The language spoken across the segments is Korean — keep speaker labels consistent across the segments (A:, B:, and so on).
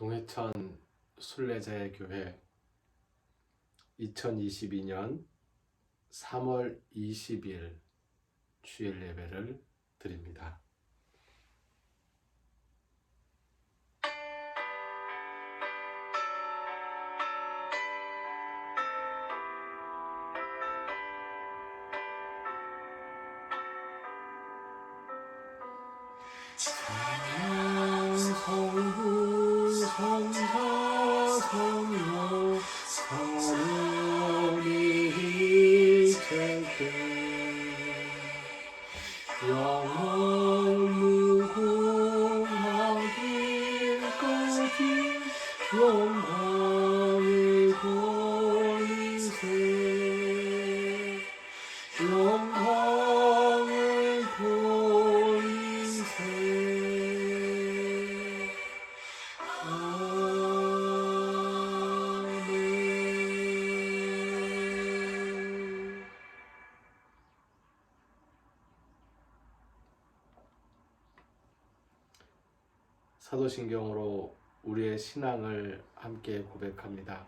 A: 송해천 순례자의 교회 2022년 3월 20일 주일 예배를 드립니다. 성부 성자 성령 성령이 될때 영원 무궁하기까지 영광을 돌리세 영광을 돌리세. 사도신경으로 우리의 신앙을 함께 고백합니다.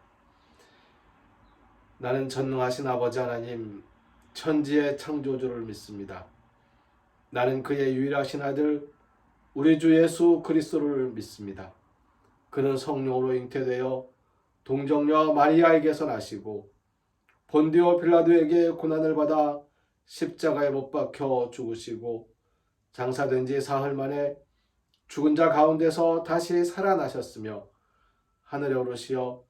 A: 나는 전능하신 아버지 하나님, 천지의 창조주를 믿습니다. 나는 그의 유일하신 아들 우리 주 예수 그리스도를 믿습니다. 그는 성령으로 잉태되어 동정녀 마리아에게서 나시고 본디오 빌라도에게 고난을 받아 십자가에 못 박혀 죽으시고 장사된 지 사흘 만에 죽은 자 가운데서 다시 살아나셨으며 하늘에 오르시어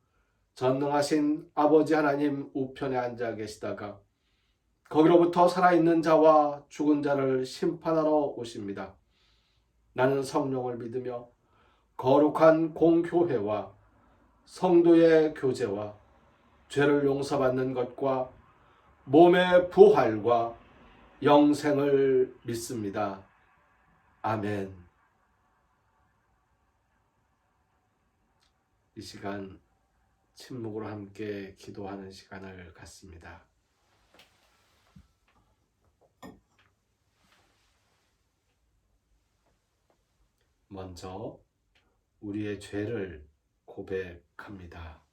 A: 전능하신 아버지 하나님 우편에 앉아 계시다가 거기로부터 살아있는 자와 죽은 자를 심판하러 오십니다. 나는 성령을 믿으며 거룩한 공교회와 성도의 교제와 죄를 용서받는 것과 몸의 부활과 영생을 믿습니다. 아멘. 이 시간 침묵으로 함께 기도하는 시간을 갖습니다. 먼저 우리의 죄를 고백합니다.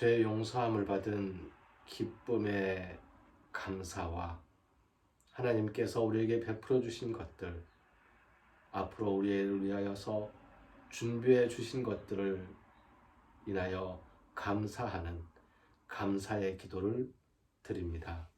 A: 죄 용서함을 받은 기쁨의 감사와 하나님께서 우리에게 베풀어 주신 것들, 앞으로 우리를 위하여서 준비해 주신 것들을 인하여 감사하는 감사의 기도를 드립니다.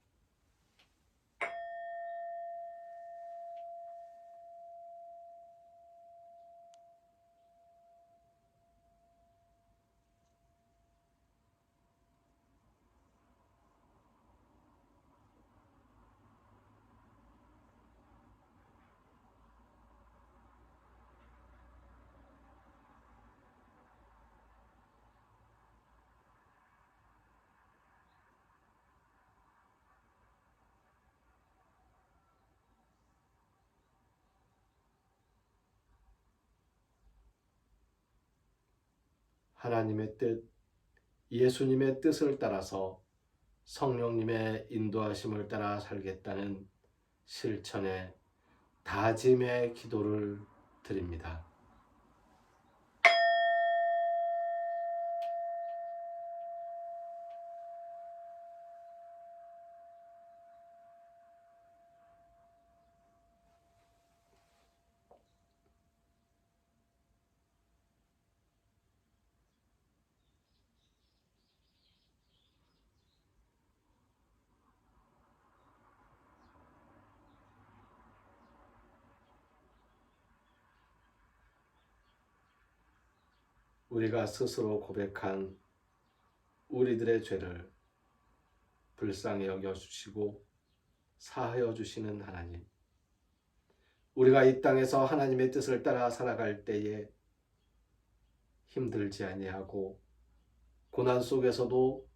A: 하나님의 뜻, 예수님의 뜻을 따라서 성령님의 인도하심을 따라 살겠다는 실천의 다짐의 기도를 드립니다. 우리가 스스로 고백한 우리들의 죄를 불쌍히 여겨주시고 사하여 주시는 하나님, 우리가 이 땅에서 하나님의 뜻을 따라 살아갈 때에 힘들지 아니하고 고난 속에서도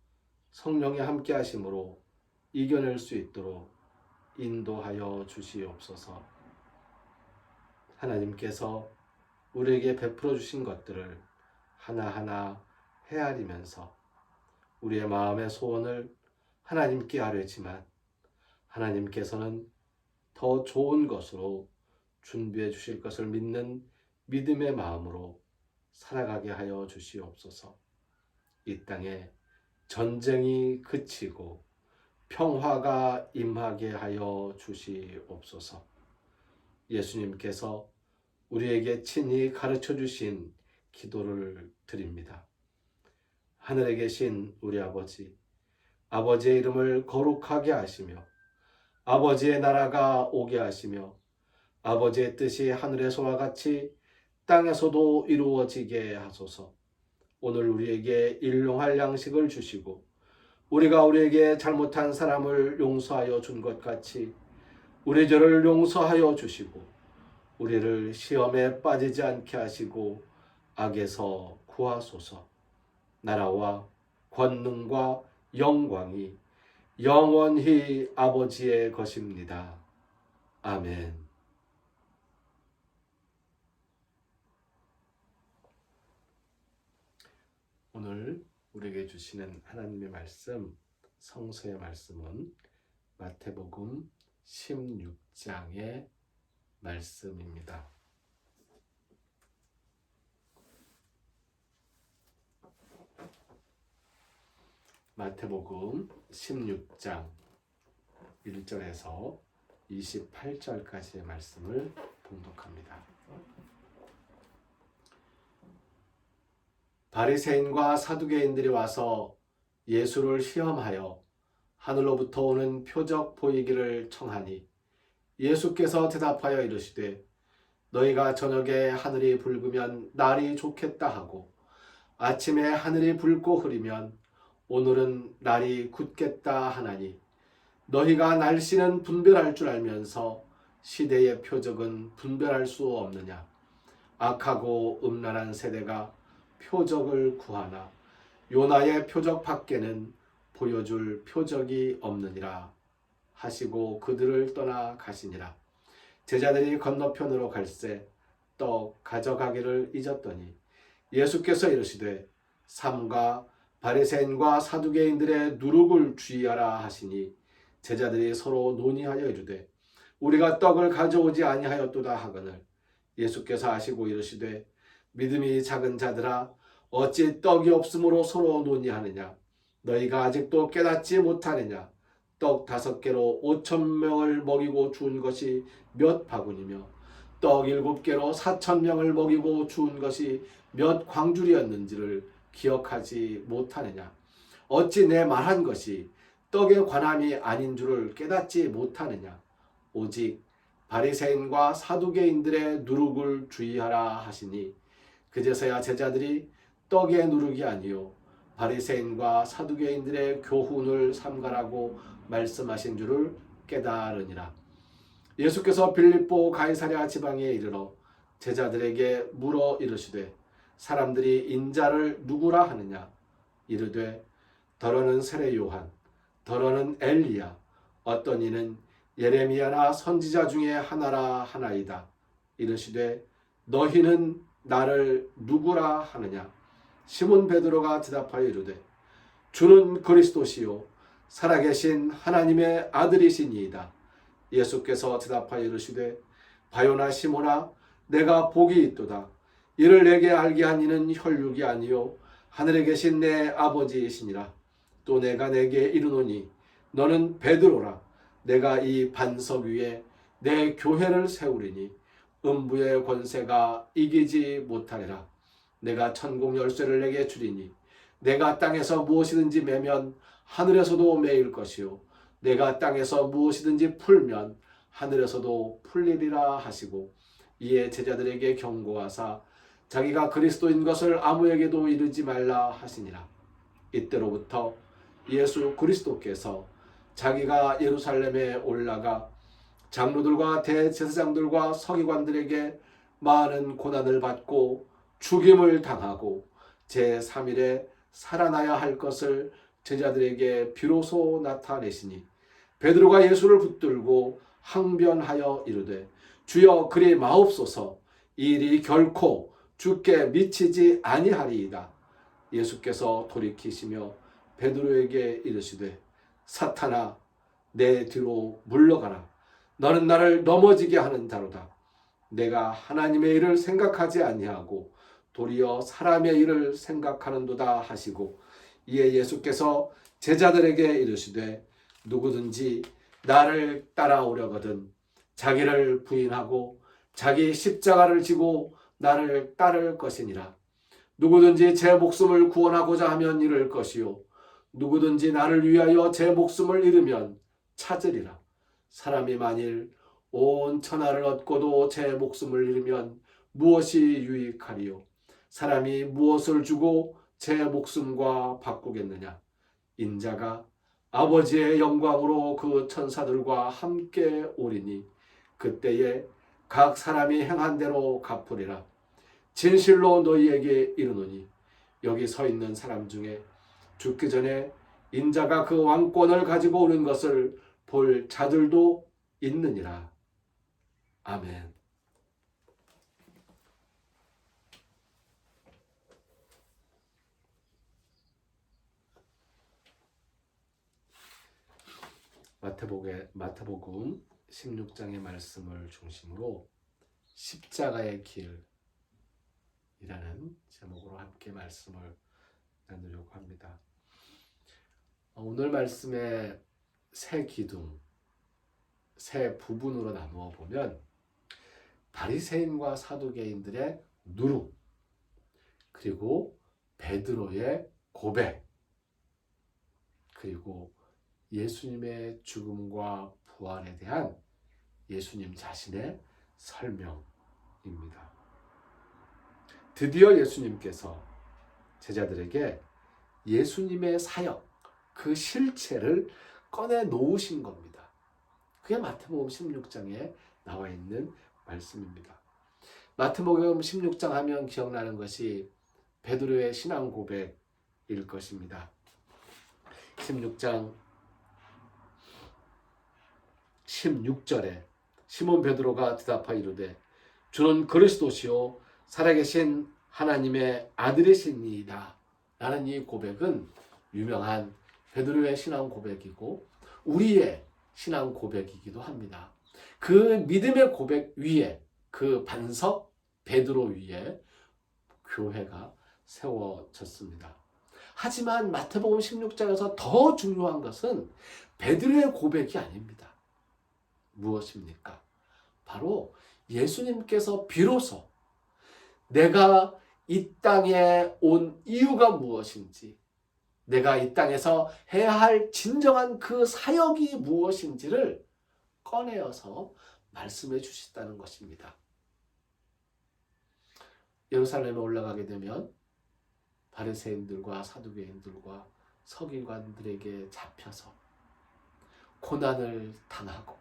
A: 성령의 함께 하심으로 이겨낼 수 있도록 인도하여 주시옵소서. 하나님께서 우리에게 베풀어 주신 것들을 하나하나 헤아리면서 우리의 마음의 소원을 하나님께 아뢰지만 하나님께서는 더 좋은 것으로 준비해 주실 것을 믿는 믿음의 마음으로 살아가게 하여 주시옵소서. 이 땅에 전쟁이 그치고 평화가 임하게 하여 주시옵소서. 예수님께서 우리에게 친히 가르쳐 주신 기도를 드립니다. 하늘에 계신 우리 아버지, 아버지의 이름을 거룩하게 하시며 아버지의 나라가 오게 하시며 아버지의 뜻이 하늘에서와 같이 땅에서도 이루어지게 하소서. 오늘 우리에게 일용할 양식을 주시고 우리가 우리에게 잘못한 사람을 용서하여 준 것 같이 우리 죄를 용서하여 주시고 우리를 시험에 빠지지 않게 하시고 악에서 구하소서. 나라와 권능과 영광이 영원히 아버지의 것입니다. 아멘. 오늘 우리에게 주시는 하나님의 말씀, 성서의 말씀은 마태복음 16장의 말씀입니다. 마태복음 16장 1절에서 28절까지의 말씀을 봉독합니다. 바리새인과 사두개인들이 와서 예수를 시험하여 하늘로부터 오는 표적 보이기를 청하니 예수께서 대답하여 이르시되 너희가 저녁에 하늘이 붉으면 날이 좋겠다 하고 아침에 하늘이 붉고 흐리면 오늘은 날이 굳겠다 하나니 너희가 날씨는 분별할 줄 알면서 시대의 표적은 분별할 수 없느냐. 악하고 음란한 세대가 표적을 구하나 요나의 표적 밖에는 보여줄 표적이 없느니라 하시고 그들을 떠나 가시니라. 제자들이 건너편으로 갈새 떡 가져가기를 잊었더니 예수께서 이르시되 삼가 바리새인과 사두개인들의 누룩을 주의하라 하시니 제자들이 서로 논의하여 이르되 우리가 떡을 가져오지 아니하였도다 하거늘 예수께서 아시고 이르시되 믿음이 작은 자들아 어찌 떡이 없으므로 서로 논의하느냐. 너희가 아직도 깨닫지 못하느냐. 떡 5개로 5,000명을 먹이고 주운 것이 몇 바구니며 떡 7개로 4,000명을 먹이고 주운 것이 몇 광줄이었는지를 기억하지 못하느냐. 어찌 내 말한 것이 떡의 관함이 아닌 줄을 깨닫지 못하느냐. 오직 바리새인과 사두개인들의 누룩을 주의하라 하시니 그제서야 제자들이 떡의 누룩이 아니요 바리새인과 사두개인들의 교훈을 삼가라고 말씀하신 줄을 깨달으니라. 예수께서 빌립보 가이사랴 지방에 이르러 제자들에게 물어 이르시되 사람들이 인자를 누구라 하느냐. 이르되 더러는 세례 요한, 더러는 엘리야, 어떤 이는 예레미야나 선지자 중에 하나라 하나이다. 이르시되 너희는 나를 누구라 하느냐. 시몬 베드로가 대답하여 이르되 주는 그리스도시요 살아계신 하나님의 아들이시니이다. 예수께서 대답하여 이르시되 바요나 시몬아 내가 복이 있도다. 이를 내게 알게 한 이는 혈육이 아니요 하늘에 계신 내 아버지이시니라. 또 내가 내게 이르노니 너는 베드로라. 내가 이 반석 위에 내 교회를 세우리니 음부의 권세가 이기지 못하리라. 내가 천국 열쇠를 내게 주리니 내가 땅에서 무엇이든지 매면 하늘에서도 매일 것이요 내가 땅에서 무엇이든지 풀면 하늘에서도 풀리리라 하시고 이에 제자들에게 경고하사 자기가 그리스도인 것을 아무에게도 이르지 말라 하시니라. 이때로부터 예수 그리스도께서 자기가 예루살렘에 올라가 장로들과 대제사장들과 서기관들에게 많은 고난을 받고 죽임을 당하고 제3일에 살아나야 할 것을 제자들에게 비로소 나타내시니 베드로가 예수를 붙들고 항변하여 이르되 주여 그리 마옵소서 이 일이 결코 주께 미치지 아니하리이다. 예수께서 돌이키시며 베드로에게 이르시되 사탄아 내 뒤로 물러가라. 너는 나를 넘어지게 하는 자로다. 내가 하나님의 일을 생각하지 아니하고 도리어 사람의 일을 생각하는도다 하시고 이에 예수께서 제자들에게 이르시되 누구든지 나를 따라오려거든 자기를 부인하고 자기 십자가를 지고 나를 따를 것이니라. 누구든지 제 목숨을 구원하고자 하면 잃을 것이요 누구든지 나를 위하여 제 목숨을 잃으면 찾으리라. 사람이 만일 온 천하를 얻고도 제 목숨을 잃으면 무엇이 유익하리요? 사람이 무엇을 주고 제 목숨과 바꾸겠느냐? 인자가 아버지의 영광으로 그 천사들과 함께 오리니 그때에 각 사람이 행한 대로 갚으리라. 진실로 너희에게 이르노니 여기 서 있는 사람 중에 죽기 전에 인자가 그 왕권을 가지고 오는 것을 볼 자들도 있느니라. 아멘. 마태복음 16장의 말씀을 중심으로 십자가의 길이라는 제목으로 함께 말씀을 나누려고 합니다. 오늘 말씀의 세 기둥, 세 부분으로 나누어 보면 바리새인과 사두개인들의 누룩, 그리고 베드로의 고백, 그리고 예수님의 죽음과 부활에 대한 예수님 자신의 설명입니다. 드디어 예수님께서 제자들에게 예수님의 사역, 그 실체를 꺼내 놓으신 겁니다. 그게 마태복음 16장에 나와 있는 말씀입니다. 마태복음 16장 하면 기억나는 것이 베드로의 신앙 고백일 것입니다. 16장 16절에 시몬 베드로가 대답하여 이르되 주는 그리스도시요 살아계신 하나님의 아들이시니이다 라는 이 고백은 유명한 베드로의 신앙 고백이고 우리의 신앙 고백이기도 합니다. 그 믿음의 고백 위에 그 반석 베드로 위에 교회가 세워졌습니다. 하지만 마태복음 16장에서 더 중요한 것은 베드로의 고백이 아닙니다. 무엇입니까? 바로 예수님께서 비로소 내가 이 땅에 온 이유가 무엇인지, 내가 이 땅에서 해야 할 진정한 그 사역이 무엇인지를 꺼내어서 말씀해 주셨다는 것입니다. 예루살렘에 올라가게 되면 바리새인들과 사두개인들과 서기관들에게 잡혀서 고난을 당하고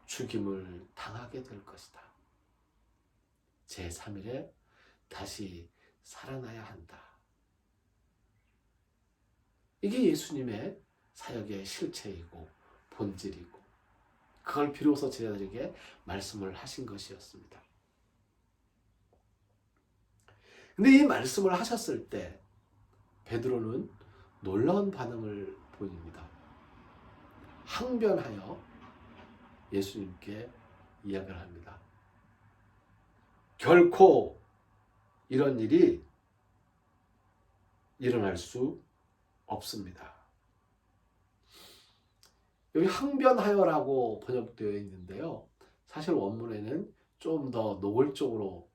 A: 죽임을 당하게 될 것이다. 제3일에 다시 살아나야 한다. 이게 예수님의 사역의 실체이고 본질이고 그걸 비로소 제자들에게 말씀을 하신 것이었습니다. 근데 이 말씀을 하셨을 때 베드로는 놀라운 반응을 보입니다. 항변하여 예수님께 이야기를 합니다. 결코 이런 일이 일어날 수 없습니다. 여기 항변하여라고 번역되어 있는데요. 사실 원문에는 좀 더 노골적으로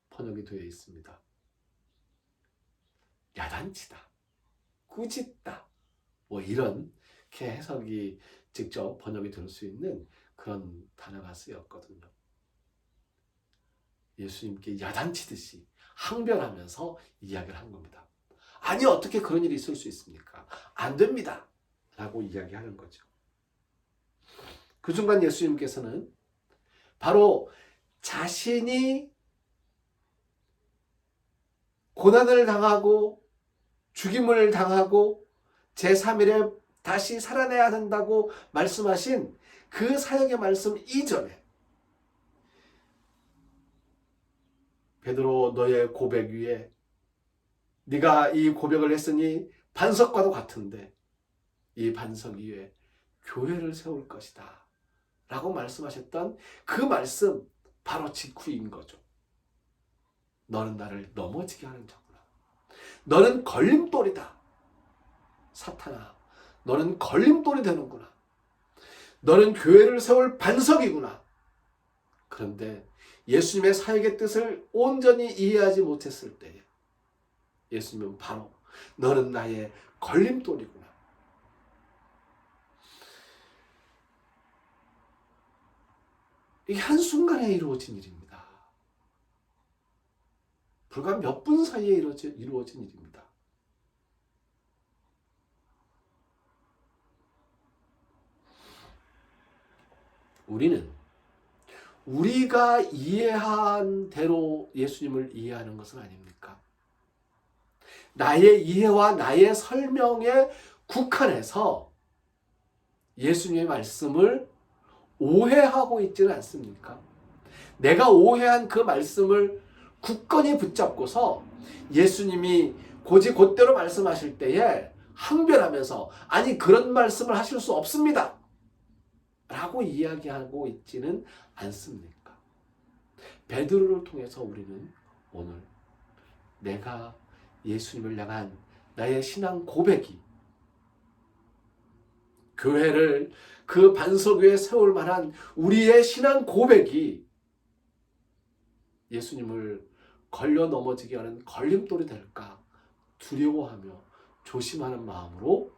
A: 번역이 되어 있습니다. 야단치다, 꾸짖다, 뭐 이렇게 해석이 직접 번역이 될 수 있는 그런 단어가 쓰였거든요. 예수님께 야단치듯이 항변하면서 이야기를 한 겁니다. 아니 어떻게 그런 일이 있을 수 있습니까? 안 됩니다. 라고 이야기하는 거죠. 그 순간 예수님께서는 바로 자신이 고난을 당하고 죽임을 당하고 제3일에 다시 살아내야 한다고 말씀하신 그 사역의 말씀 이전에 베드로 너의 고백 위에 네가 이 고백을 했으니 반석과도 같은데 이 반석 위에 교회를 세울 것이다 라고 말씀하셨던 그 말씀 바로 직후인 거죠. 너는 나를 넘어지게 하는 자구나. 너는 걸림돌이다. 사탄아, 너는 걸림돌이 되는구나. 너는 교회를 세울 반석이구나. 그런데 예수님의 사역의 뜻을 온전히 이해하지 못했을 때에 예수님은 바로 너는 나의 걸림돌이구나. 이게 한순간에 이루어진 일입니다. 불과 몇 분 사이에 이루어진 일입니다. 우리는 우리가 이해한 대로 예수님을 이해하는 것은 아닙니까? 나의 이해와 나의 설명에 국한해서 예수님의 말씀을 오해하고 있지는 않습니까? 내가 오해한 그 말씀을 굳건히 붙잡고서 예수님이 곧대로 말씀하실 때에 항변하면서 아니 그런 말씀을 하실 수 없습니다 라고 이야기하고 있지는 않습니까? 베드로를 통해서 우리는 오늘 내가 예수님을 향한 나의 신앙 고백이 교회를 그 반석 위에 세울 만한 우리의 신앙 고백이 예수님을 걸려 넘어지게 하는 걸림돌이 될까 두려워하며 조심하는 마음으로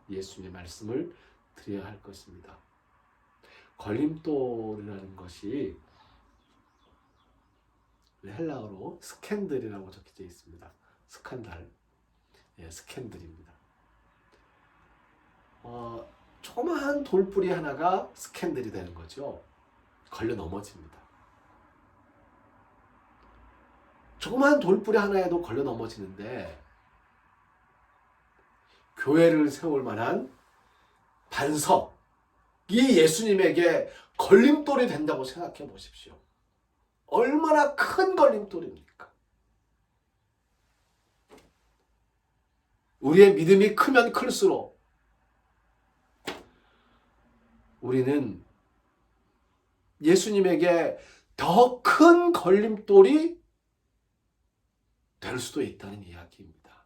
A: 예수님의 말씀을 드려야 할 것입니다. 걸림돌이라는 것이 헬라어로 스캔들이라고 적혀져 있습니다. 스칸달, 스캔들입니다. 조그마한 돌뿌리 하나가 스캔들이 되는 거죠. 걸려 넘어집니다. 조그마한 돌뿌리 하나에도 걸려 넘어지는데 교회를 세울 만한 반석이 예수님에게 걸림돌이 된다고 생각해 보십시오. 얼마나 큰 걸림돌입니까? 우리의 믿음이 크면 클수록 우리는 예수님에게 더 큰 걸림돌이 될 수도 있다는 이야기입니다.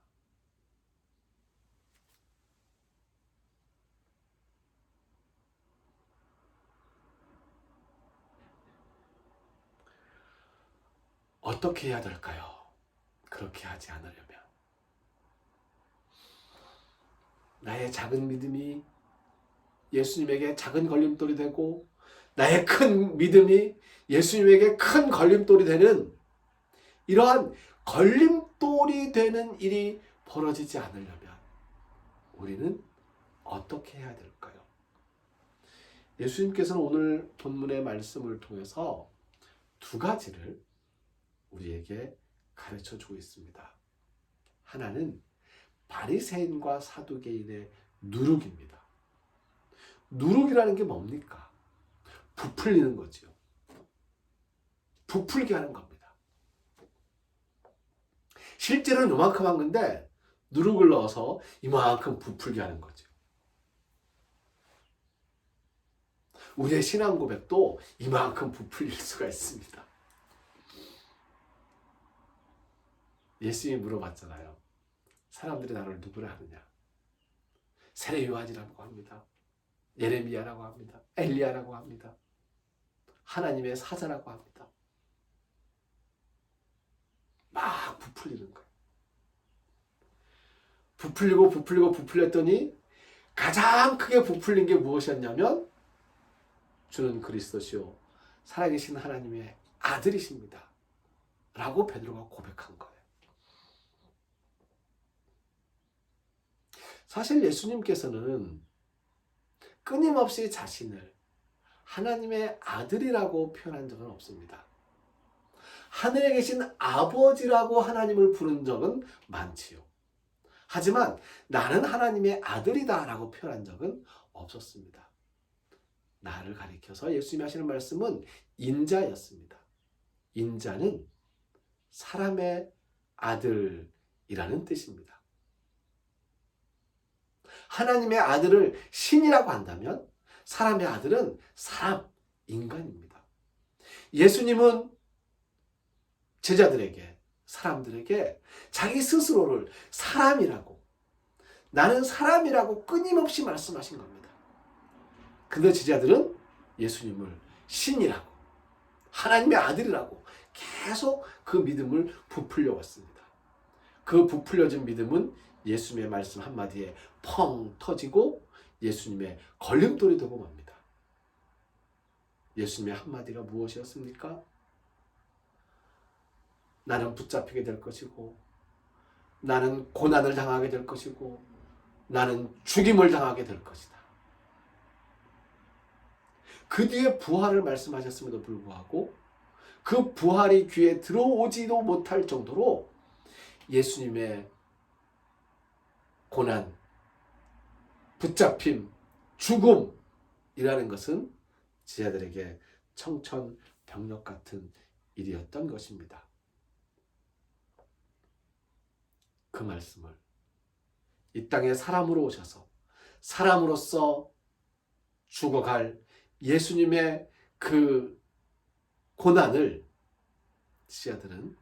A: 어떻게 해야 될까요? 그렇게 하지 않으려면 나의 작은 믿음이 예수님에게 작은 걸림돌이 되고 나의 큰 믿음이 예수님에게 큰 걸림돌이 되는 이러한 걸림돌이 되는 일이 벌어지지 않으려면 우리는 어떻게 해야 될까요? 예수님께서는 오늘 본문의 말씀을 통해서 두 가지를 우리에게 가르쳐 주고 있습니다. 하나는 바리새인과 사두개인의 누룩입니다. 누룩이라는 게 뭡니까? 부풀리는 거죠. 부풀게 하는 겁니다. 실제로는 요만큼 한 건데 누룩을 넣어서 이만큼 부풀게 하는 거죠. 우리의 신앙 고백도 이만큼 부풀릴 수가 있습니다. 예수님이 물어봤잖아요. 사람들이 나를 누구라 하느냐? 세례 요한이라고 합니다. 예레미야라고 합니다. 엘리야라고 합니다. 하나님의 사자라고 합니다. 막 부풀리는 거예요. 부풀렸더니 가장 크게 부풀린 게 무엇이었냐면 주는 그리스도시요 살아계신 하나님의 아들이십니다. 라고 베드로가 고백한 거예요. 사실 예수님께서는 끊임없이 자신을 하나님의 아들이라고 표현한 적은 없습니다. 하늘에 계신 아버지라고 하나님을 부른 적은 많지요. 하지만 나는 하나님의 아들이다 라고 표현한 적은 없었습니다. 나를 가리켜서 예수님이 하시는 말씀은 인자였습니다. 인자는 사람의 아들이라는 뜻입니다. 하나님의 아들을 신이라고 한다면 사람의 아들은 사람, 인간입니다. 예수님은 제자들에게, 사람들에게 자기 스스로를 사람이라고, 나는 사람이라고 끊임없이 말씀하신 겁니다. 근데 제자들은 예수님을 신이라고, 하나님의 아들이라고 계속 그 믿음을 부풀려 왔습니다. 그 부풀려진 믿음은 예수님의 말씀 한마디에 펑 터지고 예수님의 걸림돌이 되고 맙니다. 예수님의 한마디가 무엇이었습니까? 나는 붙잡히게 될 것이고, 나는 고난을 당하게 될 것이고, 나는 죽임을 당하게 될 것이다. 그 뒤에 부활을 말씀하셨음에도 불구하고 그 부활이 귀에 들어오지도 못할 정도로 예수님의 고난, 붙잡힘, 죽음이라는 것은 제자들에게 청천벽력 같은 일이었던 것입니다. 그 말씀을 이 땅에 사람으로 오셔서 사람으로서 죽어갈 예수님의 그 고난을 제자들은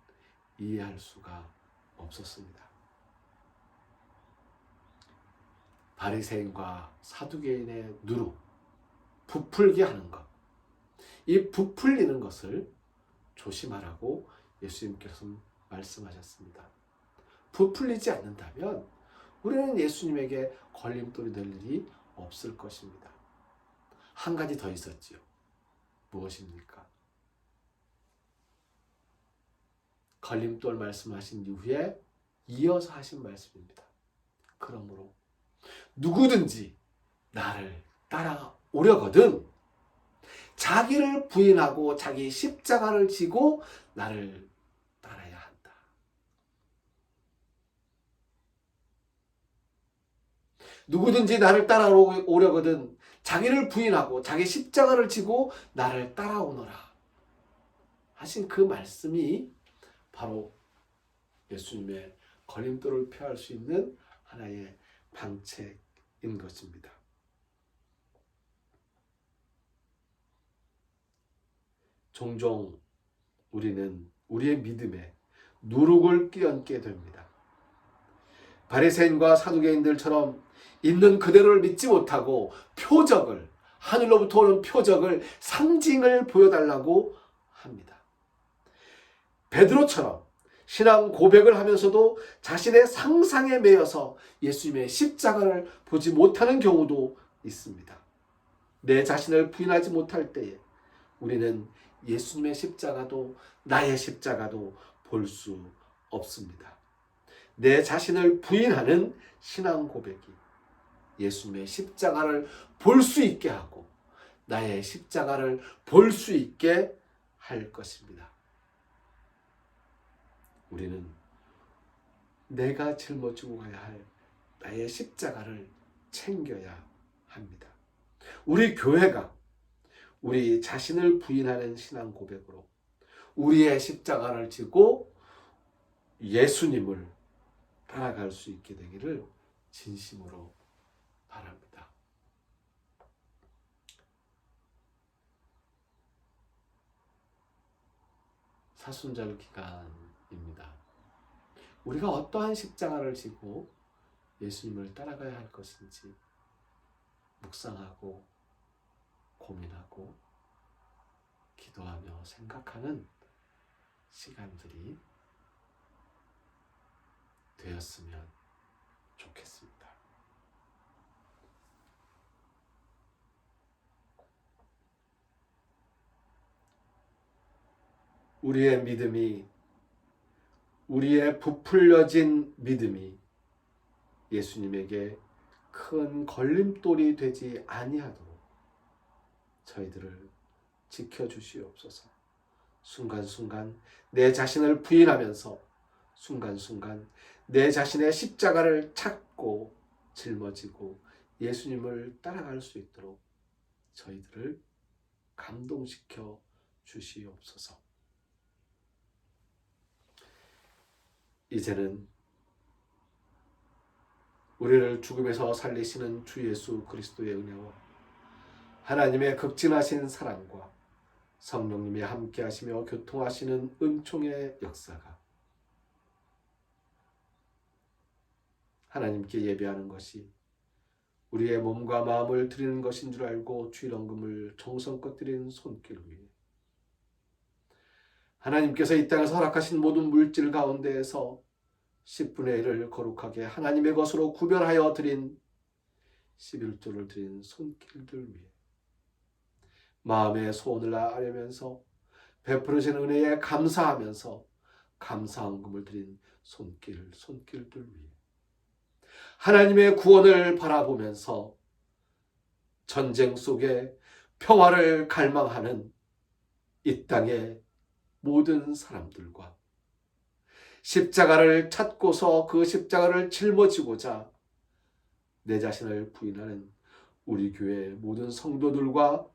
A: 이해할 수가 없었습니다. 바리새인과 사두개인의 누룩, 부풀게 하는 것, 이 부풀리는 것을 조심하라고 예수님께서 말씀하셨습니다. 부풀리지 않는다면 우리는 예수님에게 걸림돌이 될 일이 없을 것입니다. 한 가지 더 있었지요. 무엇입니까? 걸림돌 말씀하신 이후에 이어서 하신 말씀입니다. 그러므로 누구든지 나를 따라오려거든 자기를 부인하고 자기 십자가를 지고 나를 따라야 한다. 누구든지 나를 따라오려거든 자기를 부인하고 자기 십자가를 지고 나를 따라오너라 하신 그 말씀이 바로 예수님의 걸림돌을 피할 수 있는 하나의 방책인 것입니다. 종종 우리는 우리의 믿음에 누룩을 끼얹게 됩니다. 바리새인과 사두개인들처럼 있는 그대로를 믿지 못하고 표적을, 하늘로부터 오는 표적을, 상징을 보여달라고 합니다. 베드로처럼 신앙 고백을 하면서도 자신의 상상에 매여서 예수님의 십자가를 보지 못하는 경우도 있습니다. 내 자신을 부인하지 못할 때에 우리는 예수님의 십자가도 나의 십자가도 볼 수 없습니다. 내 자신을 부인하는 신앙 고백이 예수님의 십자가를 볼 수 있게 하고 나의 십자가를 볼 수 있게 할 것입니다. 우리는 내가 짊어지고 가야 할 나의 십자가를 챙겨야 합니다. 우리 교회가 우리 자신을 부인하는 신앙 고백으로 우리의 십자가를 지고 예수님을 따라갈 수 있게 되기를 진심으로 바랍니다. 사순절 기간입니다. 우리가 어떠한 십자가를 지고 예수님을 따라가야 할 것인지 묵상하고 고민하고 기도하며 생각하는 시간들이 되었으면 좋겠습니다. 우리의 믿음이, 우리의 부풀려진 믿음이 예수님에게 큰 걸림돌이 되지 아니하도록 저희들을 지켜주시옵소서. 순간순간 내 자신을 부인하면서 순간순간 내 자신의 십자가를 찾고 짊어지고 예수님을 따라갈 수 있도록 저희들을 감동시켜 주시옵소서. 이제는 우리를 죽음에서 살리시는 주 예수 그리스도의 은혜와 하나님의 극진하신 사랑과 성령님이 함께하시며 교통하시는 은총의 역사가 하나님께 예배하는 것이 우리의 몸과 마음을 드리는 것인 줄 알고 주일헌금을 정성껏 드리는 손길 위에 하나님께서 이 땅에서 허락하신 모든 물질 가운데에서 10분의 1을 거룩하게 하나님의 것으로 구별하여 드린 11조를 드린 손길들 위에 마음의 소원을 아뢰면서 베풀어진 은혜에 감사하면서 감사헌금을 드린 손길들 위에 하나님의 구원을 바라보면서 전쟁 속에 평화를 갈망하는 이 땅의 모든 사람들과 십자가를 찾고서 그 십자가를 짊어지고자 내 자신을 부인하는 우리 교회 모든 성도들과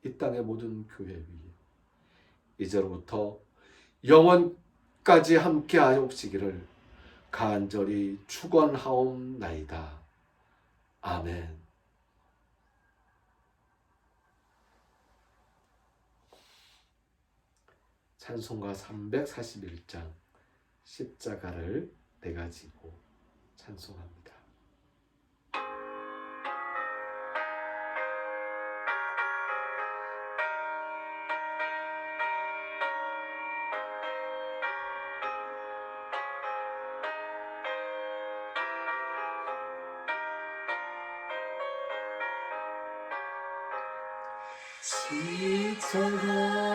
A: 이 땅의 모든 교회 위에 이제로부터 영원까지 함께하옵시기를 간절히 축원하옵나이다. 아멘. 찬송가 341장 십자가를 내가 지고 찬송합니다.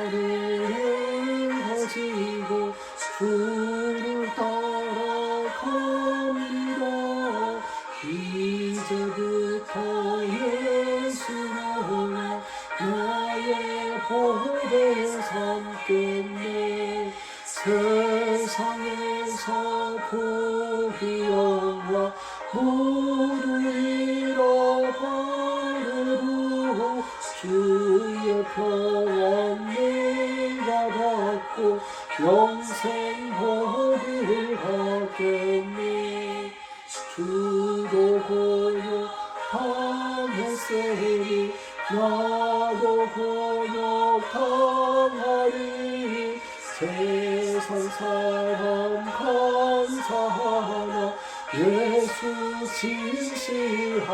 B: 십자가를 가지고 주를 따라갑니다. 이제부터 예수로 나의 보배 삼겠네. 세상에서 포기영화 모두 잃어버리고 주의 평안 내가 받고 영생 복을 받겠네. 주도 고요 당했으니 나도 고요 당하리. 세상 사람 감사하나 예수 진실합니다.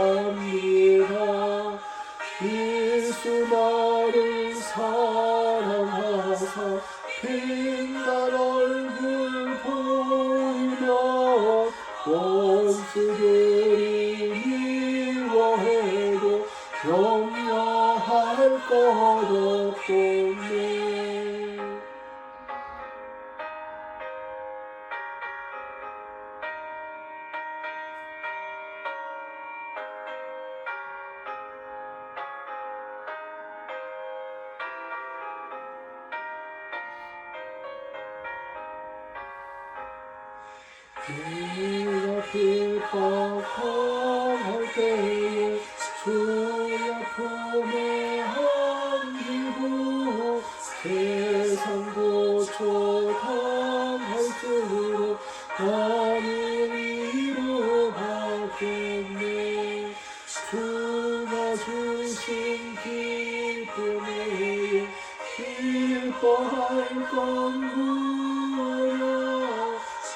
B: 예수 나를 사랑하사 빛난 얼굴 보이며 원수들이 미워해도 염려할 것 없겠네. 내가 핍박할 때에 주의 품에 안기고 세상 고초 당할 줄로 나는 이루받겠네. 주가 주신 기쁨에 기뻐할 건 무엇이야.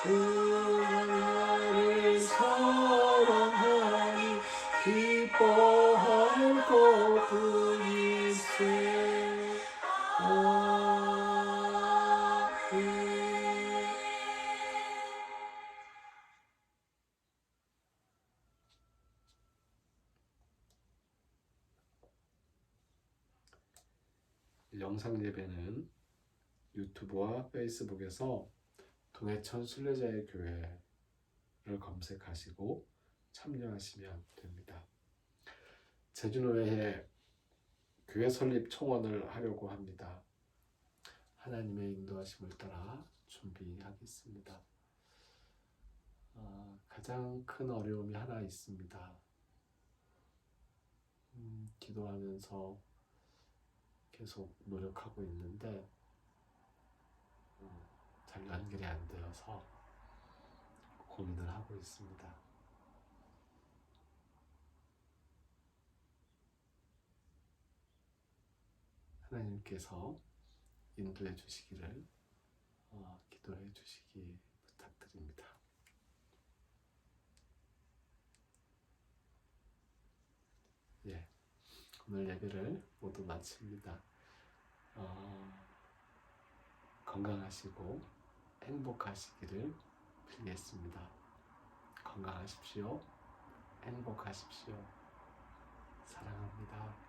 B: 나를 사랑하니 기뻐할 것뿐일세. 아멘.
A: 영상 예배는 유튜브와 페이스북에서 동해천 순례자의 교회를 검색하시고 참여하시면 됩니다. 제주노회의 교회 설립 청원을 하려고 합니다. 하나님의 인도하심을 따라 준비하겠습니다. 가장 큰 어려움이 하나 있습니다. 기도하면서 계속 노력하고 있는데 잘 연결이 안 되어서 고민을 하고 있습니다. 하나님께서 인도해 주시기를 기도해 주시기 부탁드립니다. 예, 오늘 예배를 모두 마칩니다. 건강하시고 행복하시기를 빌겠습니다. 건강하십시오. 행복하십시오. 사랑합니다.